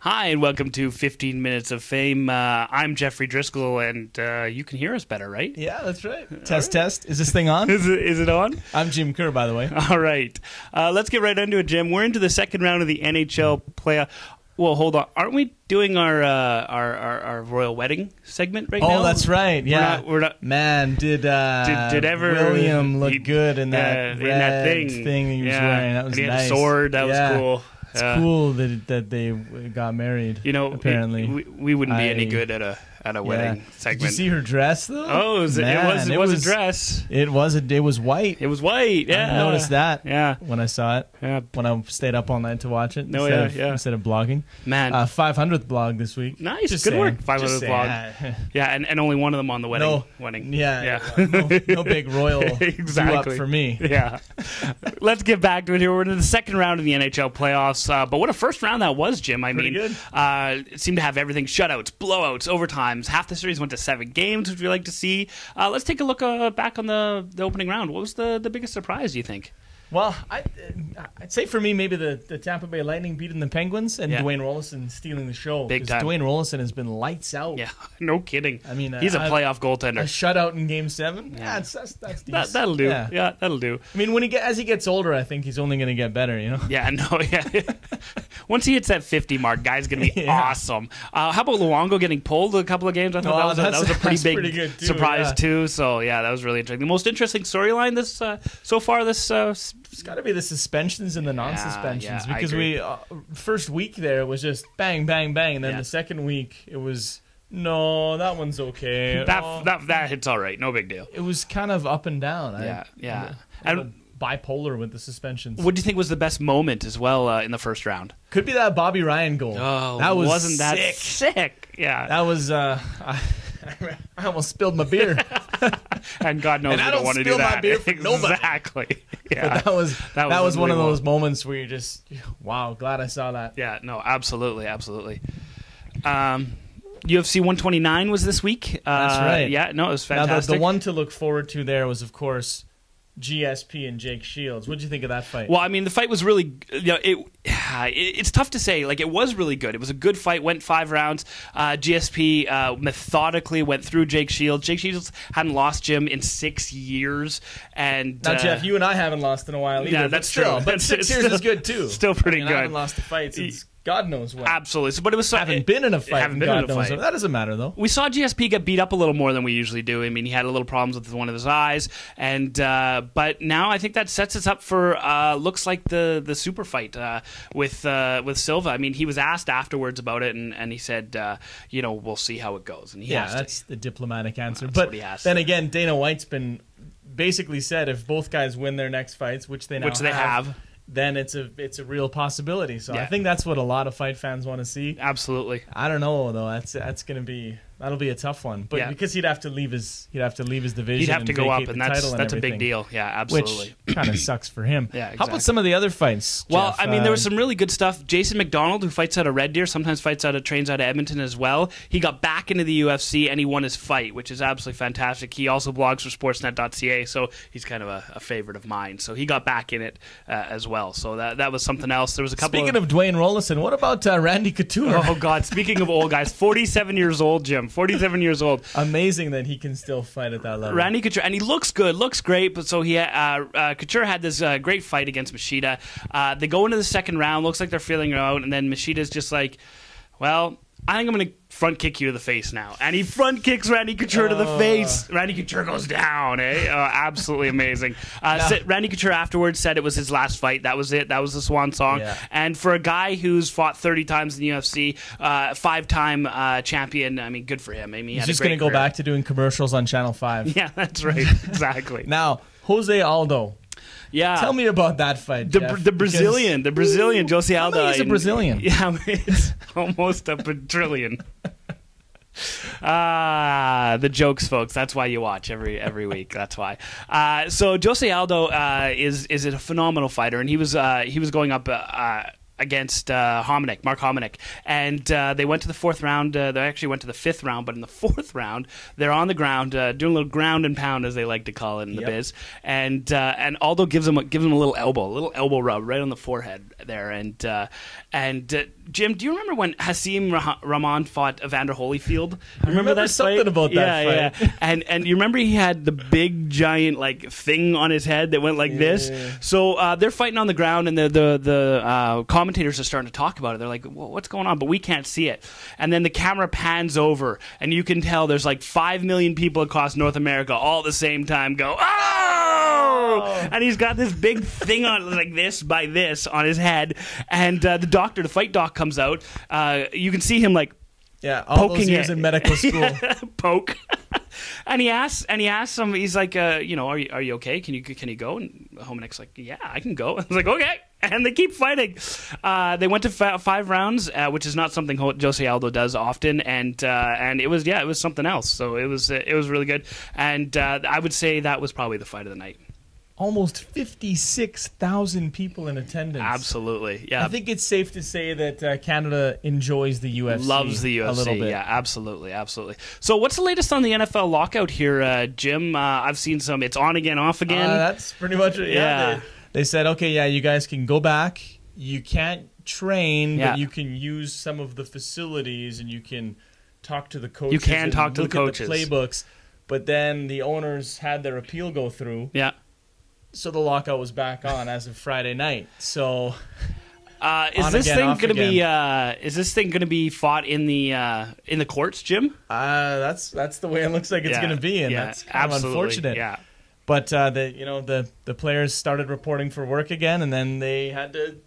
Hi, and welcome to 15 Minutes of Fame. I'm Geoff Driscoll, and you can hear us better, right? Yeah, that's right. Test. Is this thing on? Is it on? I'm Jim Kerr, by the way. All right. Let's get right into it, Jim. We're into the second round of the NHL playoff. Well, hold on. Aren't we doing our royal wedding segment right now? Oh, that's right. Yeah. We're not. Man, did ever William look good in that red thing he was wearing? That was and he nice. had a sword. That was cool. It's cool that they got married. You know, apparently we wouldn't be any good at a wedding segment. Did you see her dress though? Oh, it was a dress. It was white. It was white. Yeah, I noticed that. Yeah, when I saw it. Yeah, when I stayed up all night to watch it. No, instead of blogging. Man, 500th blog this week. Nice, Just good saying. work. 500th blog. Yeah, and only one of them on the wedding. Yeah. No big royal exactly up for me. Yeah. Let's get back to it here. We're in the second round of the NHL playoffs. But what a first round that was, Jim. I mean, it seemed to have everything: shutouts, blowouts, overtimes. Half the series went to 7 games, which we like to see. Let's take a look back on the opening round. What was the biggest surprise, do you think? Well, I'd say for me, maybe the Tampa Bay Lightning beating the Penguins and Dwayne Rollison stealing the show. Big time. Dwayne Rollison has been lights out. Yeah, no kidding. I mean, he's a playoff goaltender. A shutout in Game 7. Yeah, that's decent. That'll do. Yeah, that'll do. I mean, as he gets older, I think he's only going to get better. You know. Yeah, no, yeah. Once he hits that 50 mark, guy's going to be awesome. How about Luongo getting pulled a couple of games? I thought that was a pretty big surprise too. So yeah, that was really interesting. The most interesting storyline so far this. It's got to be the suspensions and the non-suspensions because we first week there it was just bang, bang, bang, and then the second week it was no, that one's okay. That hits all right, no big deal. It was kind of up and down. And bipolar with the suspensions. What do you think was the best moment as well in the first round? Could be that Bobby Ryan goal. Oh, that was wasn't that sick? Yeah, that was. I almost spilled my beer. And God knows we don't want to do that. My beer for nobody. Exactly. Yeah. But that was one of those moments where you just, wow, glad I saw that. Yeah, no, absolutely. UFC 129 was this week. That's right. Yeah, no, it was fantastic. Now, the one to look forward to there was, of course, GSP and Jake Shields. What did you think of that fight? Well, I mean, the fight was really, it's tough to say. Like, it was really good. It was a good fight. Went 5 rounds. GSP methodically went through Jake Shields. Jake Shields hadn't lost Jim in 6 years. And now, Jeff, you and I haven't lost in a while either. Yeah, that's true. But 6 years is good too. Still pretty good. I haven't lost a fight since God knows when. Absolutely. But it was haven't been in a fight. God knows when. That doesn't matter though. We saw GSP get beat up a little more than we usually do. I mean, he had a little problems with one of his eyes, and but now I think that sets us up for looks like the super fight with Silva. I mean, he was asked afterwards about it, and he said, we'll see how it goes. And that's the diplomatic answer. That's but then again, Dana White's been basically said if both guys win their next fights, which they have, then it's a real possibility. So I think that's what a lot of fight fans want to see. Absolutely. I don't know though. That'll be a tough one. But because he'd have to leave his division. He'd have to go up, and that's a big everything. deal. Yeah, absolutely. Which kind of sucks for him. Yeah, exactly. How about some of the other fights, Well, Jeff? I mean, there was some really good stuff. Jason McDonald, who fights out of Red Deer, sometimes trains out of Edmonton as well. He got back into the UFC, and he won his fight, which is absolutely fantastic. He also blogs for Sportsnet.ca, so he's kind of a favorite of mine. So he got back in it as well. So that was something else. There was a couple. Speaking of Dwayne Rollison, what about Randy Couture? Oh God! Speaking of old guys, 47 years old, Jim. 47 years old. Amazing that he can still fight at that level. Randy Couture, and he looks good, looks great. But so Couture had this great fight against Machida. They go into the second round. Looks like they're feeling it out, and then Machida's just like, well, I think I'm going to front kick you to the face now. And he front kicks Randy Couture to the face. Randy Couture goes down, absolutely amazing. Randy Couture afterwards said it was his last fight. That was it. That was the swan song. Yeah. And for a guy who's fought 30 times in the UFC, 5-time champion, I mean, good for him. I mean, he's just going to go back to doing commercials on Channel 5. Yeah, that's right. Exactly. Now, Jose Aldo. Yeah. Tell me about that fight, The Brazilian, Jose Aldo. He's a Brazilian. Yeah, it's almost a quadrillion. The jokes, folks. That's why you watch every week. That's why. So Jose Aldo is a phenomenal fighter, and he was going up against Mark Hominick. And they went to the fourth round. They actually went to the fifth round, but in the fourth round, they're on the ground doing a little ground and pound, as they like to call it in the biz. And Aldo gives him a little elbow rub right on the forehead there. And Jim, do you remember when Hasim Rahman fought Evander Holyfield? I remember that something fight? About that fight. Yeah. And you remember he had the big giant like thing on his head that went like this. So they're fighting on the ground, and the commentators are starting to talk about it. They're like, well, "What's going on?" But we can't see it. And then the camera pans over, and you can tell there's like 5 million people across North America all at the same time go, "Oh!" And he's got this big thing on like this by this on his head, and the fight doc comes out. You can see him like. Yeah, all those years in medical school. Poke. And he asks him, he's like, are you okay? Can you go? And Hominick's like, yeah, I can go. I was like, okay. And they keep fighting. They went to 5 rounds, which is not something Jose Aldo does often, and it was something else. So it was really good, and I would say that was probably the fight of the night. Almost 56,000 people in attendance. Absolutely, yeah. I think it's safe to say that Canada enjoys the UFC. Loves the UFC, a little bit. Yeah, absolutely. So what's the latest on the NFL lockout here, Jim? I've seen some. It's on again, off again. That's pretty much it. Yeah. They said, okay, yeah, you guys can go back. You can't train, but you can use some of the facilities, and you can talk to the coaches. You can talk to the coaches. Look at the playbooks. But then the owners had their appeal go through. Yeah. So the lockout was back on as of Friday night. So is this thing going to be fought in the courts, Jim? That's the way it looks like it's going to be, and that's kind of unfortunate. Yeah. But the players started reporting for work again, and then they had to.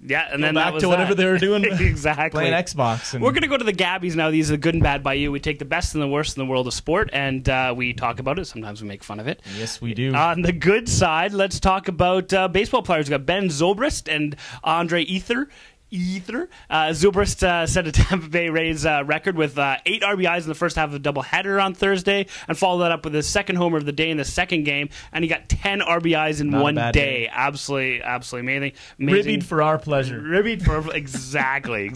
Yeah, and then back to whatever they were doing. Exactly. Playing Xbox. We're going to go to the GABBYs now. These are the good and bad by you. We take the best and the worst in the world of sport, and we talk about it. Sometimes we make fun of it. Yes, we do. On the good side, let's talk about baseball players. We've got Ben Zobrist and Andre Ethier. Zobrist set a Tampa Bay Rays record with 8 RBIs in the first half of a doubleheader on Thursday, and followed that up with his second homer of the day in the second game, and he got 10 RBIs in one day. Absolutely amazing. Ribbied for our pleasure. Exactly.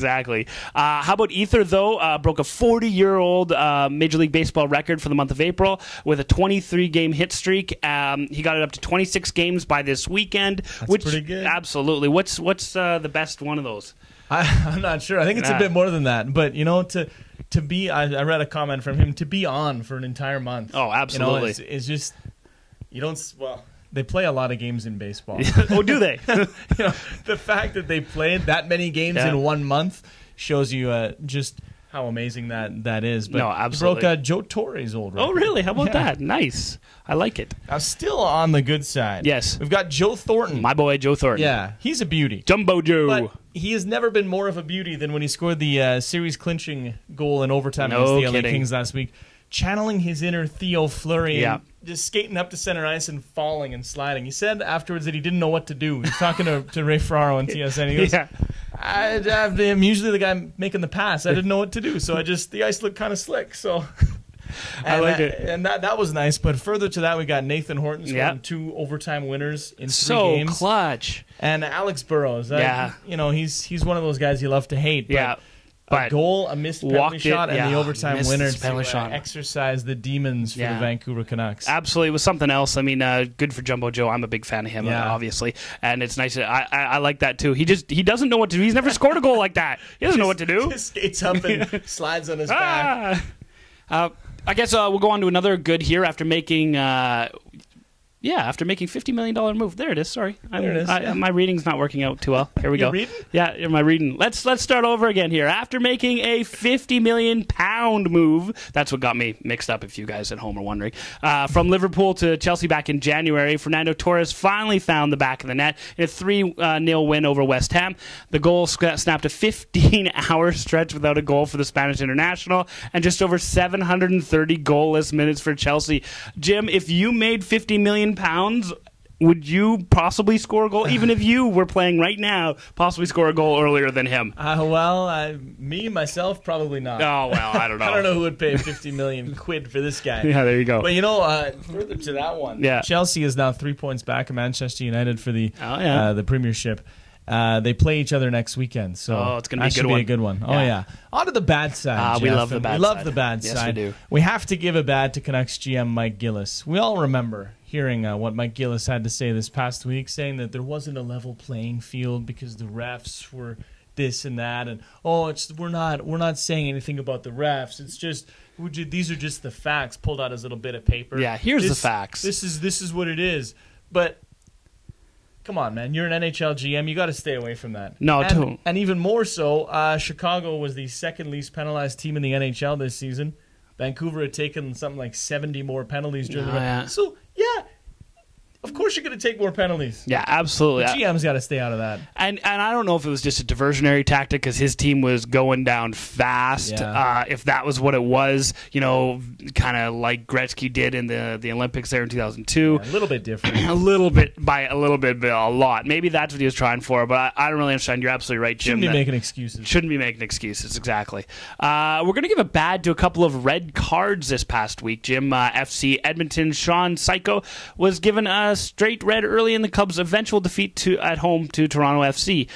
How about Ethier, though? Broke a 40-year-old Major League Baseball record for the month of April with a 23-game hit streak. He got it up to 26 games by this weekend. That's pretty good. Absolutely. What's the best one of those? I'm not sure. I think it's a bit more than that. But, to be... I read a comment from him, to be on for an entire month. Oh, absolutely. It's just... You don't... Well, they play a lot of games in baseball. Oh, do they? The fact that they played that many games in 1 month shows you just how amazing that is. But no, absolutely. Broke Joe Torre's old record. Oh, really? How about that? Nice. I like it. Now, still on the good side. Yes. We've got Joe Thornton. My boy, Joe Thornton. Yeah, he's a beauty. Jumbo Joe. But he has never been more of a beauty than when he scored the series-clinching goal in overtime against the LA Kings last week. Channeling his inner Theo Fleury and just skating up to center ice and falling and sliding. He said afterwards that he didn't know what to do. He was talking to Ray Ferraro on TSN. He goes, I'm usually the guy making the pass. I didn't know what to do, so the ice looked kind of slick. So I liked it. And that was nice. But further to that, we got Nathan Horton scoring 2 overtime winners in 3 games. So clutch. And Alex Burrows. He's one of those guys you love to hate. But a goal, a missed penalty shot, and the overtime winner to exercise the demons for the Vancouver Canucks. Absolutely. It was something else. I mean, good for Jumbo Joe. I'm a big fan of him, obviously. And it's nice. I like that, too. He doesn't know what to do. He's never scored a goal like that. He doesn't know what to do. Just skates up and slides on his back. I guess we'll go on to another good here after making... after making $50 million move. There it is. Sorry. There it is. My reading's not working out too well. Here we go. Reading? Yeah, my reading. Let's start over again here. After making a £50 million move, that's what got me mixed up, if you guys at home are wondering, from Liverpool to Chelsea back in January, Fernando Torres finally found the back of the net in a 3-0 win over West Ham. The goal snapped a 15-hour stretch without a goal for the Spanish international and just over 730 goalless minutes for Chelsea. Jim, if you made £50 million, would you possibly score a goal, even if you were playing right now, possibly score a goal earlier than him? Me, myself, probably not. Oh, well, I don't know. I don't know who would pay 50 million quid for this guy. Yeah, there you go. But, further to that one, Chelsea is now 3 points back of Manchester United for the Premiership. They play each other next weekend, so it's going to be a good one. Oh, yeah. On to the bad side, we love the bad side. We love the bad side. Yes, we do. We have to give a bad to Canucks GM Mike Gillis. We all remember hearing what Mike Gillis had to say this past week, saying that there wasn't a level playing field because the refs were this and that, and we're not saying anything about the refs. It's just these are just the facts. Pulled out his little bit of paper. Yeah, here's the facts. This is what it is. But come on, man, you're an NHL GM. You got to stay away from that. No, and even more so, Chicago was the second least penalized team in the NHL this season. Vancouver had taken something like 70 more penalties during the run. Yeah. So yeah. Of course you're going to take more penalties. Yeah, absolutely. The GM's got to stay out of that. And I don't know if it was just a diversionary tactic because his team was going down fast. Yeah. If that was what it was, kind of like Gretzky did in the Olympics there in 2002. Yeah, a little bit different. a little bit, but a lot. Maybe that's what he was trying for, but I don't really understand. You're absolutely right, Jim. Shouldn't be making excuses. Shouldn't be making excuses, exactly. We're going to give a bad to a couple of red cards this past week, Jim. FC Edmonton Sean Psycho was given a straight red early in the Cubs' eventual defeat at home to Toronto FC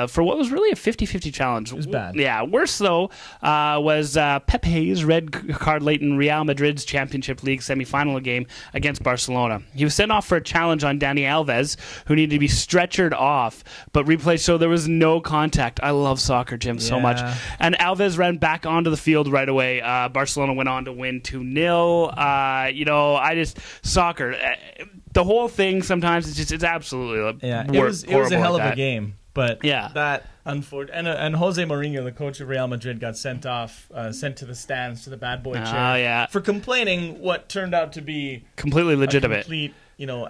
for what was really a 50-50 challenge. It was bad. Yeah, worse though was Pepe's red card late in Real Madrid's Championship League semifinal game against Barcelona. He was sent off for a challenge on Dani Alves, who needed to be stretchered off, but replay showed there was no contact. I love soccer, Jim, so much. And Alves ran back onto the field right away. Barcelona went on to win 2-0. Soccer. The whole thing sometimes it's absolutely it was a hell of a game, but that unfortunate and Jose Mourinho, the coach of Real Madrid, got sent to the stands, to the bad boy chair for complaining what turned out to be completely legitimate, a complete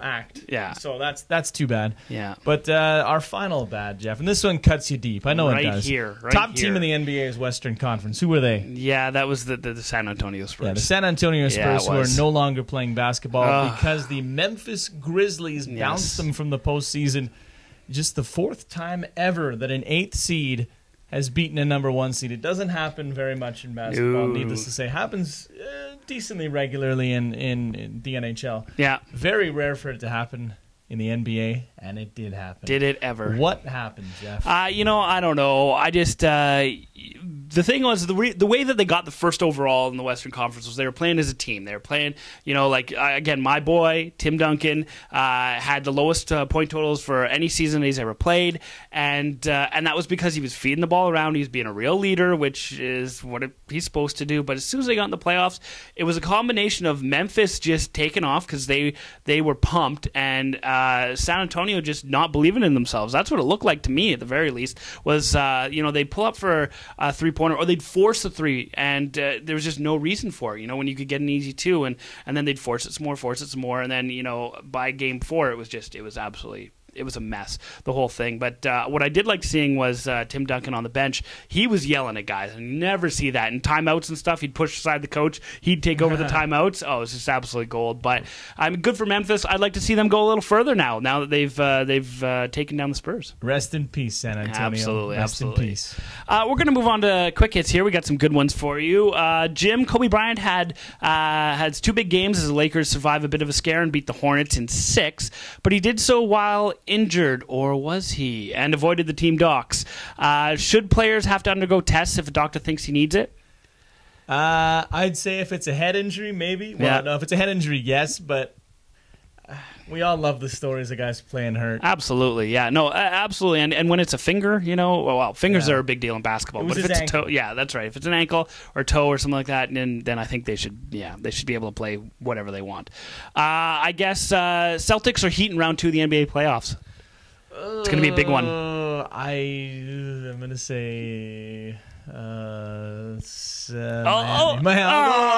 act. Yeah. So that's too bad. Yeah. But our final bad, Jeff, and this one cuts you deep. I know it does. Top team in the NBA's Western Conference. Who were they? Yeah, that was the San Antonio Spurs. Yeah, the San Antonio Spurs, who are no longer playing basketball because the Memphis Grizzlies bounced them from the postseason. Just the fourth time ever that an 8th seed has beaten a number 1 seed. It doesn't happen very much in basketball, needless to say. Happens decently regularly in the NHL. Yeah. Very rare for it to happen in the NBA, and it did happen. Did it ever? What happened, Jeff? I don't know. I just the thing was the way that they got the first overall in the Western Conference was they were playing as a team. They were playing, again, my boy Tim Duncan had the lowest point totals for any season he's ever played, and that was because he was feeding the ball around. He was being a real leader, which is what he's supposed to do. But as soon as they got in the playoffs, it was a combination of Memphis just taking off because they were pumped, and San Antonio just not believing in themselves. That's what it looked like to me, at the very least. Was they'd pull up for a 3-pointer, or they'd force a 3, and there was just no reason for it. When you could get an easy 2, and then they'd force it some more, and then by game 4 it was a mess, the whole thing. But what I did like seeing was Tim Duncan on the bench. He was yelling at guys. I never see that. In timeouts and stuff, he'd push aside the coach. He'd take over the timeouts. Oh, it's just absolutely gold. But good for Memphis. I'd like to see them go a little further now that they've taken down the Spurs. Rest in peace, San Antonio. Absolutely. Rest in peace. We're going to move on to quick hits here. We got some good ones for you. Jim, Kobe Bryant had 2 big games as the Lakers survive a bit of a scare and beat the Hornets in 6, but he did so while injured, or was he? And avoided the team docs. Should players have to undergo tests if a doctor thinks he needs it? I'd say if it's a head injury, maybe. Well, no, if it's a head injury, yes, but we all love the stories of guys playing hurt. Absolutely, yeah. No, absolutely. And when it's a finger, fingers are a big deal in basketball. But if it's ankle. A toe, yeah, that's right. If it's an ankle or toe or something like that, then I think they should be able to play whatever they want. I guess Celtics are Heat in round 2 of the NBA playoffs. It's going to be a big one. I'm going to say... I'll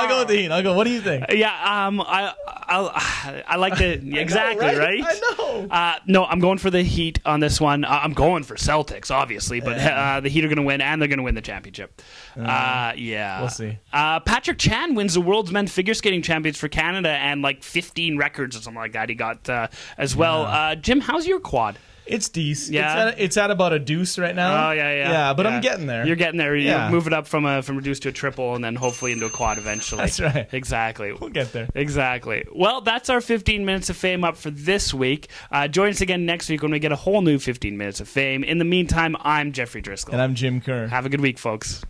go with the Heat. I'll go. What do you think? Yeah, I like the exactly I know, right. I know. No, I'm going for the Heat on this one. I'm going for Celtics, obviously, but the Heat are going to win, and they're going to win the championship. We'll see. Patrick Chan wins the World's Men's Figure Skating Champions for Canada, and 15 records or something like that he got as well. Jim, how's your quad? It's decent. Yeah. It's at about a deuce right now. Oh, yeah. Yeah, but I'm getting there. You're getting there. Yeah. You move it up from a deuce to a triple and then hopefully into a quad eventually. That's right. Exactly. We'll get there. Exactly. Well, that's our 15 Minutes of Fame up for this week. Join us again next week when we get a whole new 15 Minutes of Fame. In the meantime, I'm Geoffrey Driscoll. And I'm Jim Kerr. Have a good week, folks.